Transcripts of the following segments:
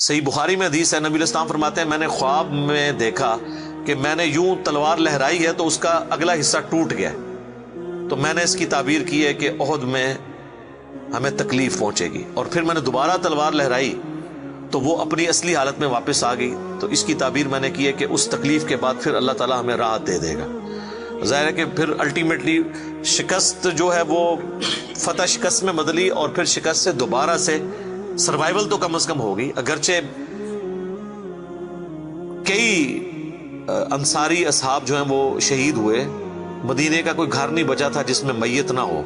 صحیح بخاری میں حدیث ہے، نبی علیہ السلام فرماتے ہیں میں نے خواب میں دیکھا کہ میں نے یوں تلوار لہرائی ہے تو اس کا اگلا حصہ ٹوٹ گیا، تو میں نے اس کی تعبیر کی ہے کہ احد میں ہمیں تکلیف پہنچے گی، اور پھر میں نے دوبارہ تلوار لہرائی تو وہ اپنی اصلی حالت میں واپس آ گئی، تو اس کی تعبیر میں نے کی ہے کہ اس تکلیف کے بعد پھر اللہ تعالیٰ ہمیں راحت دے دے گا۔ ظاہر ہے کہ پھر الٹیمیٹلی شکست جو ہے وہ فتح شکست میں بدلی، اور پھر شکست سے دوبارہ سے سروائیول تو کم از کم ہوگی، اگرچہ کئی انصاری اصحاب جو ہیں وہ شہید ہوئے، مدینے کا کوئی گھر نہیں بچا تھا جس میں میت نہ ہو،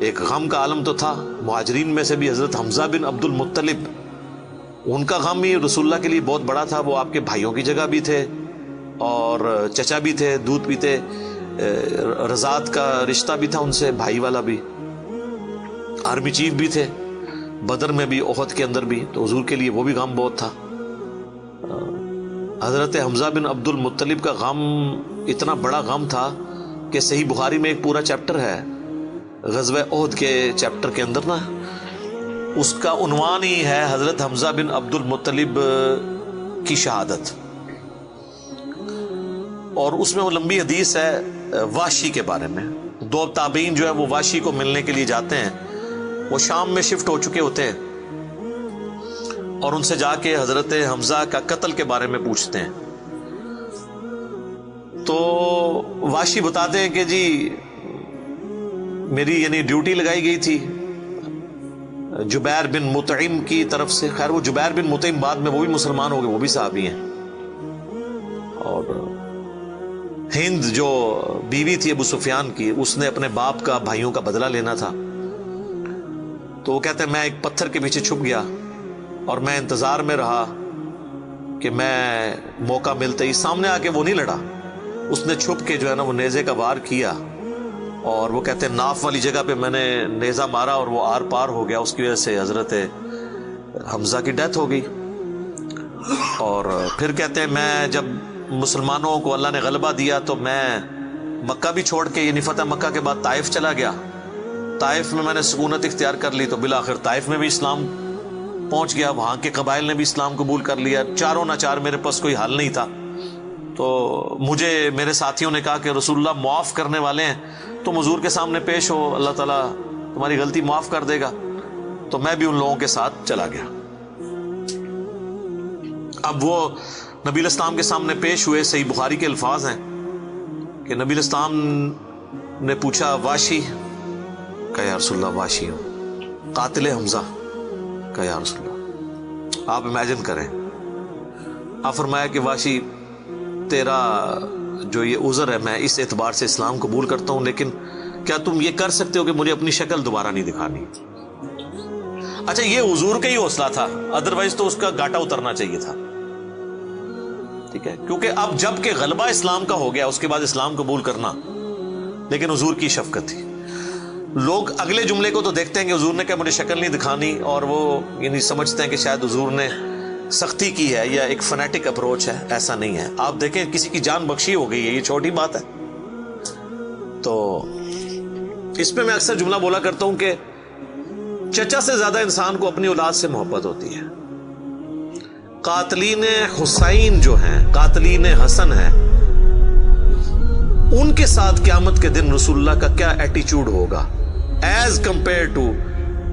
ایک غم کا عالم تو تھا۔ مہاجرین میں سے بھی حضرت حمزہ بن عبد المطلب، ان کا غم ہی رسول اللہ کے لیے بہت بڑا تھا، وہ آپ کے بھائیوں کی جگہ بھی تھے اور چچا بھی تھے، دودھ پیتے، رضاعت کا رشتہ بھی تھا ان سے، بھائی والا بھی، آرمی چیف بھی تھے، بدر میں بھی، احد کے اندر بھی، تو حضور کے لیے وہ بھی غم بہت تھا۔ حضرت حمزہ بن عبد المطلب کا غم اتنا بڑا غم تھا کہ صحیح بخاری میں ایک پورا چیپٹر ہے غزوہ احد کے چیپٹر کے اندر نا، اس کا عنوان ہی ہے حضرت حمزہ بن عبد المطلب کی شہادت، اور اس میں وہ لمبی حدیث ہے واشی کے بارے میں۔ دو تابعین جو ہے وہ واشی کو ملنے کے لیے جاتے ہیں، وہ شام میں شفٹ ہو چکے ہوتے ہیں، اور ان سے جا کے حضرت حمزہ کا قتل کے بارے میں پوچھتے ہیں، تو واشی بتاتے ہیں کہ جی میری یعنی ڈیوٹی لگائی گئی تھی جبیر بن مطعم کی طرف سے۔ خیر وہ جبیر بن مطعم بعد میں وہ بھی مسلمان ہو گئے، وہ بھی صحابی ہیں، اور ہند جو بیوی تھی ابو سفیان کی، اس نے اپنے باپ کا بھائیوں کا بدلہ لینا تھا، تو وہ کہتے ہیں میں ایک پتھر کے پیچھے چھپ گیا اور میں انتظار میں رہا کہ میں موقع ملتے ہی سامنے آ کے وہ نہیں لڑا، اس نے چھپ کے جو ہے نا وہ نیزے کا وار کیا، اور وہ کہتے ہیں ناف والی جگہ پہ میں نے نیزہ مارا اور وہ آر پار ہو گیا، اس کی وجہ سے حضرت حمزہ کی ڈیتھ ہو گئی۔ اور پھر کہتے ہیں میں جب مسلمانوں کو اللہ نے غلبہ دیا تو میں مکہ بھی چھوڑ کے، یعنی فتح مکہ کے بعد طائف چلا گیا، طائف میں نے سکونت اختیار کر لی، تو بالآخر طائف میں بھی اسلام پہنچ گیا، وہاں کے قبائل نے بھی اسلام قبول کر لیا، چاروں ناچار میرے پاس کوئی حل نہیں تھا، تو مجھے میرے ساتھیوں نے کہا کہ رسول اللہ معاف کرنے والے ہیں، تم حضور کے سامنے پیش ہو، اللہ تعالیٰ تمہاری غلطی معاف کر دے گا، تو میں بھی ان لوگوں کے ساتھ چلا گیا۔ اب وہ نبی علیہ السلام کے سامنے پیش ہوئے، صحیح بخاری کے الفاظ ہیں کہ نبی علیہ السلام نے پوچھا واشی کا یا رسول اللہ واشی ہوں، قاتل حمزہ کا یا رسول اللہ۔ آپ امیجن کریں، آپ فرمایا کہ واشی تیرا جو یہ عذر ہے میں اس اعتبار سے اسلام قبول کرتا ہوں، لیکن کیا تم یہ کر سکتے ہو کہ مجھے اپنی شکل دوبارہ نہیں دکھانی؟ اچھا یہ حضور کا ہی حوصلہ تھا، ادروائز تو اس کا گاٹا اترنا چاہیے تھا، ٹھیک ہے، کیونکہ اب جب کہ غلبہ اسلام کا ہو گیا اس کے بعد اسلام قبول کرنا، لیکن حضور کی شفقت تھی۔ لوگ اگلے جملے کو تو دیکھتے ہیں کہ حضور نے کہا مجھے شکل نہیں دکھانی، اور وہ یعنی سمجھتے ہیں کہ شاید حضور نے سختی کی ہے یا ایک فنیٹک اپروچ ہے، ایسا نہیں ہے۔ آپ دیکھیں کسی کی جان بخشی ہو گئی ہے، یہ چھوٹی بات ہے۔ تو اس پہ میں اکثر جملہ بولا کرتا ہوں کہ چچا سے زیادہ انسان کو اپنی اولاد سے محبت ہوتی ہے۔ قاتلین حسین جو ہیں، قاتلین حسن ہیں، ان کے ساتھ قیامت کے دن رسول اللہ کا کیا ایٹیچیوڈ ہوگا ایز کمپیئر ٹو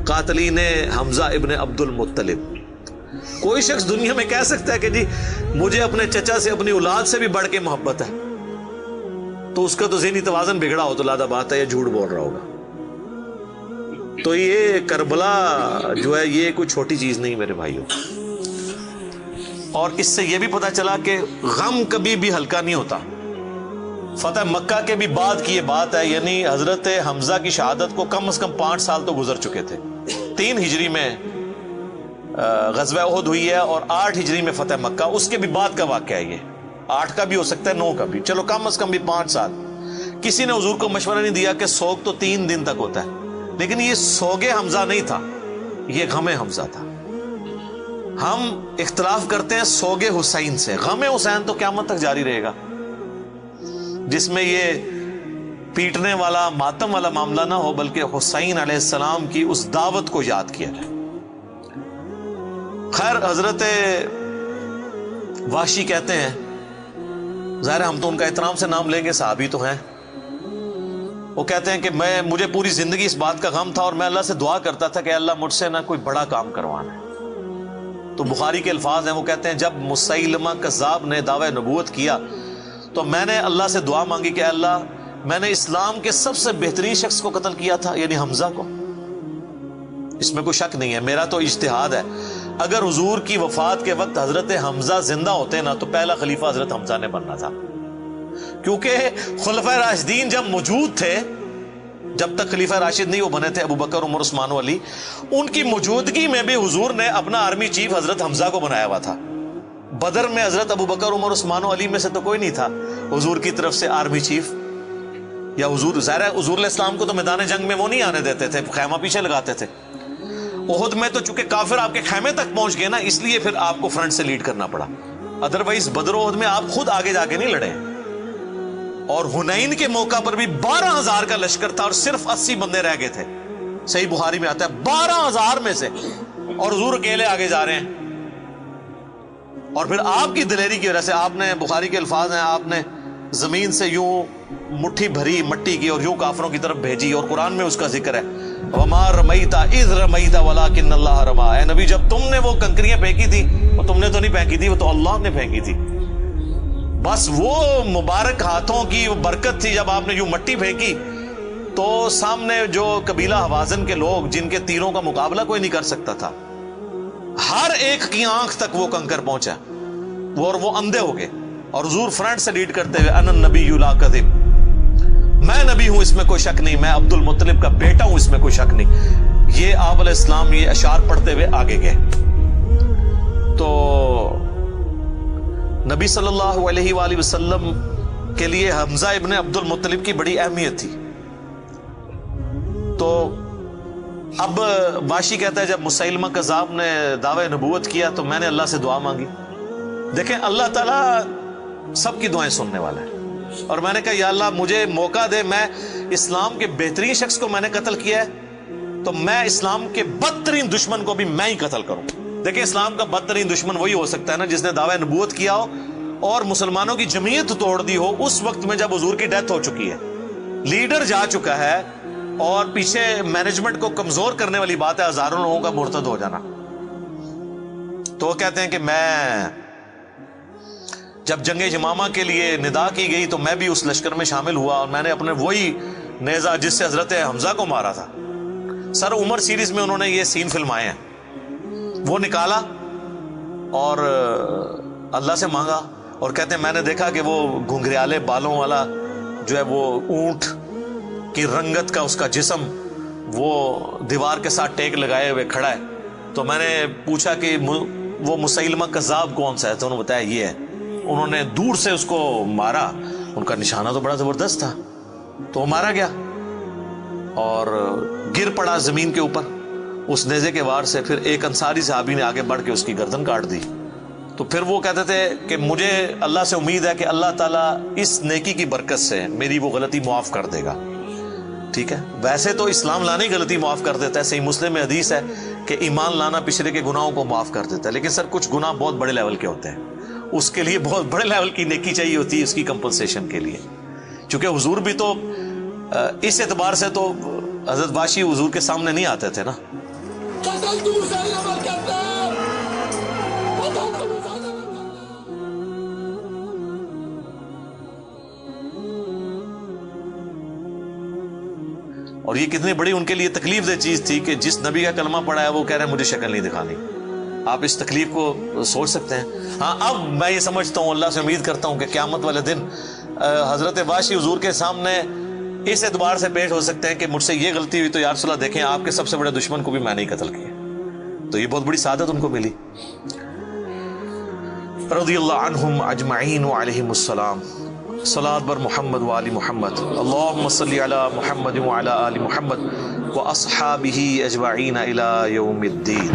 قاتلین حمزہ ابن عبد المطلب۔ کوئی شخص دنیا میں کہہ سکتا ہے کہ جی مجھے اپنے چچا سے اپنی اولاد سے بھی بڑھ کے محبت ہے، تو اس کا تو ذہنی توازن بگڑا ہو تو لادہ بات ہے، یہ جھوٹ بول رہا ہوگا۔ تو یہ کربلا جو ہے یہ کوئی چھوٹی چیز نہیں میرے بھائیوں، اور اس سے یہ بھی پتا چلا کہ غم کبھی بھی ہلکا نہیں ہوتا۔ فتح مکہ کے بھی بعد کی یہ بات ہے، یعنی حضرت حمزہ کی شہادت کو کم از کم 5 سال تو گزر چکے تھے۔ 3 ہجری میں غزوہ احد ہوئی ہے اور 8 ہجری میں فتح مکہ، اس کے بھی بعد کا واقعہ ہے، یہ 8 کا بھی ہو سکتا ہے 9 کا بھی، چلو کم از کم بھی 5 سال۔ کسی نے حضور کو مشورہ نہیں دیا کہ سوگ تو 3 دن تک ہوتا ہے، لیکن یہ سوگ حمزہ نہیں تھا، یہ غم حمزہ تھا۔ ہم اختلاف کرتے ہیں سوگ حسین سے، غم حسین تو قیامت تک جاری رہے گا، جس میں یہ پیٹنے والا ماتم والا معاملہ نہ ہو، بلکہ حسین علیہ السلام کی اس دعوت کو یاد کیا جائے۔ خیر حضرت وحشی کہتے ہیں، ظاہر ہم تو ان کا احترام سے نام لیں گے، صحابی تو ہیں، وہ کہتے ہیں کہ مجھے پوری زندگی اس بات کا غم تھا اور میں اللہ سے دعا کرتا تھا کہ اللہ مجھ سے نہ کوئی بڑا کام کروانا ہے۔ تو بخاری کے الفاظ ہیں، وہ کہتے ہیں جب مسیلمہ کذاب نے دعوی نبوت کیا تو میں نے اللہ سے دعا مانگی کہ اللہ میں نے اسلام کے سب سے بہترین شخص کو قتل کیا تھا، یعنی حمزہ کو، اس میں کوئی شک نہیں ہے، میرا تو اجتہاد ہے، اگر حضور کی وفات کے وقت حضرت حمزہ زندہ ہوتے نا تو پہلا خلیفہ حضرت حمزہ نے بننا تھا، کیونکہ خلفائے راشدین جب موجود تھے، جب تک خلیفہ راشد نہیں وہ بنے تھے ابو بکر، عمر، عثمان و علی، ان کی موجودگی میں بھی حضور نے اپنا آرمی چیف حضرت حمزہ کو بنایا ہوا تھا۔ بدر میں حضرت ابو بکر، عمر، عثمان و علی میں سے تو کوئی نہیں تھا حضور کی طرف سے آرمی چیف، یا حضور ظاہر ہے حضور علیہ السلام کو تو میدان جنگ میں وہ نہیں آنے دیتے تھے، خیمہ پیچھے لگاتے تھے۔ احد میں تو چونکہ کافر آپ کے خیمے تک پہنچ گئے نا، اس لیے پھر آپ کو فرنٹ سے لیڈ کرنا پڑا، ادروائز بدر و احد میں آپ خود آگے جا کے نہیں لڑے۔ اور حنین کے موقع پر بھی 12,000 کا لشکر تھا اور صرف 80 بندے رہ گئے تھے، صحیح بخاری میں آتا ہے 12,000 میں سے، اور حضور اکیلے آگے جا رہے ہیں۔ اور پھر آپ کی دلیری کی وجہ سے آپ نے، بخاری کے الفاظ ہیں، آپ نے زمین سے یوں مٹھی بھری مٹی کی اور یوں کافروں کی طرف بھیجی، اور قرآن میں اس کا ذکر ہے وَمَا رَمَيْتَ إِذْ رَمَيْتَ وَلَكِنَّ اللَّهَ رَمَىٰ، اے نبی جب تم نے وہ کنکریاں پھینکی تھی وہ تم نے تو نہیں پھینکی تھی، وہ تو اللہ نے پھینکی تھی، بس وہ مبارک ہاتھوں کی برکت تھی۔ جب آپ نے یوں مٹی پھینکی تو سامنے جو قبیلہ حوازن کے لوگ جن کے تیروں کا مقابلہ کوئی نہیں کر سکتا تھا، ہر ایک کی آنکھ تک وہ کنکر پہنچا، وہ اندھے ہو گئے، اور حضور فرنٹ سے لیڈ کرتے ہوئے انا النبی لا کذب، میں نبی ہوں اس میں کوئی شک نہیں، میں عبد المطلب کا بیٹا ہوں اس میں کوئی شک نہیں، یہ آپ علیہ السلام یہ اشعار پڑھتے ہوئے آگے گئے۔ تو نبی صلی اللہ علیہ وآلہ وسلم کے لیے حمزہ ابن عبد المطلب کی بڑی اہمیت تھی۔ تو اب واشی کہتا ہے جب مسیلمہ کذاب نے دعوی نبوت کیا تو میں نے اللہ سے دعا مانگی۔ دیکھیں اللہ تعالیٰ سب کی دعائیں سننے والا ہے، اور میں نے کہا یا اللہ مجھے موقع دے، میں اسلام کے بہترین شخص کو میں نے قتل کیا ہے تو میں اسلام کے بدترین دشمن کو بھی میں ہی قتل کروں۔ دیکھیں اسلام کا بدترین دشمن وہی ہو سکتا ہے نا جس نے دعوی نبوت کیا ہو اور مسلمانوں کی جمعیت توڑ دی ہو اس وقت میں جب حضور کی ڈیتھ ہو چکی ہے، لیڈر جا چکا ہے، اور پیچھے مینجمنٹ کو کمزور کرنے والی بات ہے ہزاروں لوگوں کا مرتد ہو جانا۔ تو وہ کہتے ہیں کہ میں جب جنگ یمامہ کے لیے ندا کی گئی تو میں بھی اس لشکر میں شامل ہوا، اور میں نے اپنے وہی نیزہ جس سے حضرت حمزہ کو مارا تھا، سر عمر سیریز میں انہوں نے یہ سین فلمائے ہیں، وہ نکالا اور اللہ سے مانگا، اور کہتے ہیں میں نے دیکھا کہ وہ گھنگریالے بالوں والا جو ہے وہ اونٹ کی رنگت کا اس کا جسم وہ دیوار کے ساتھ ٹیک لگائے ہوئے کھڑا ہے۔ تو میں نے پوچھا کہ وہ مسیلمہ کذاب کون سا ہے، تو انہوں نے بتایا یہ ہے۔ انہوں نے دور سے اس کو مارا، ان کا نشانہ تو بڑا زبردست تھا، تو وہ مارا گیا اور گر پڑا زمین کے اوپر اس نیزے کے وار سے۔ پھر ایک انصاری صحابی نے آگے بڑھ کے اس کی گردن کاٹ دی۔ تو پھر وہ کہتے تھے کہ مجھے اللہ سے امید ہے کہ اللہ تعالیٰ اس نیکی کی برکت سے میری وہ غلطی معاف کر دے گا۔ ٹھیک ہے، ویسے تو اسلام لانے کی غلطی معاف کر دیتا ہے، صحیح مسلم میں حدیث ہے کہ ایمان لانا پچھلے کے گناہوں کو معاف کر دیتا ہے، لیکن سر کچھ گناہ بہت بڑے لیول کے ہوتے ہیں، اس کے لیے بہت بڑے لیول کی نیکی چاہیے ہوتی ہے اس کی کمپنسیشن کے لیے، چونکہ حضور بھی تو اس اعتبار سے تو حضرت واشی حضور کے سامنے نہیں آتے تھے نا۔ اور یہ کتنی بڑی ان کے لیے تکلیف دہ چیز تھی کہ جس نبی کا کلمہ پڑھا ہے وہ کہہ رہے ہیں مجھے شکل نہیں دکھانی۔ آپ اس تکلیف کو سوچ سکتے ہیں۔ ہاں اب میں یہ سمجھتا ہوں، اللہ سے امید کرتا ہوں کہ قیامت والے دن حضرت واشی حضور کے سامنے اس اعتبار سے پیش ہو سکتے ہیں کہ مجھ سے یہ غلطی ہوئی تو یا رسول اللہ دیکھیں آپ کے سب سے بڑے دشمن کو بھی میں نہیں قتل کیا، تو یہ بہت بڑی سعادت ان کو ملی۔ رضی اللہ عنہم اجمعین وعلیہم السلام۔ صلاۃ بر محمد وآل محمد، اللہم صلی علی محمد وعلی آل محمد واصحابہ اجمعین الی یوم الدین۔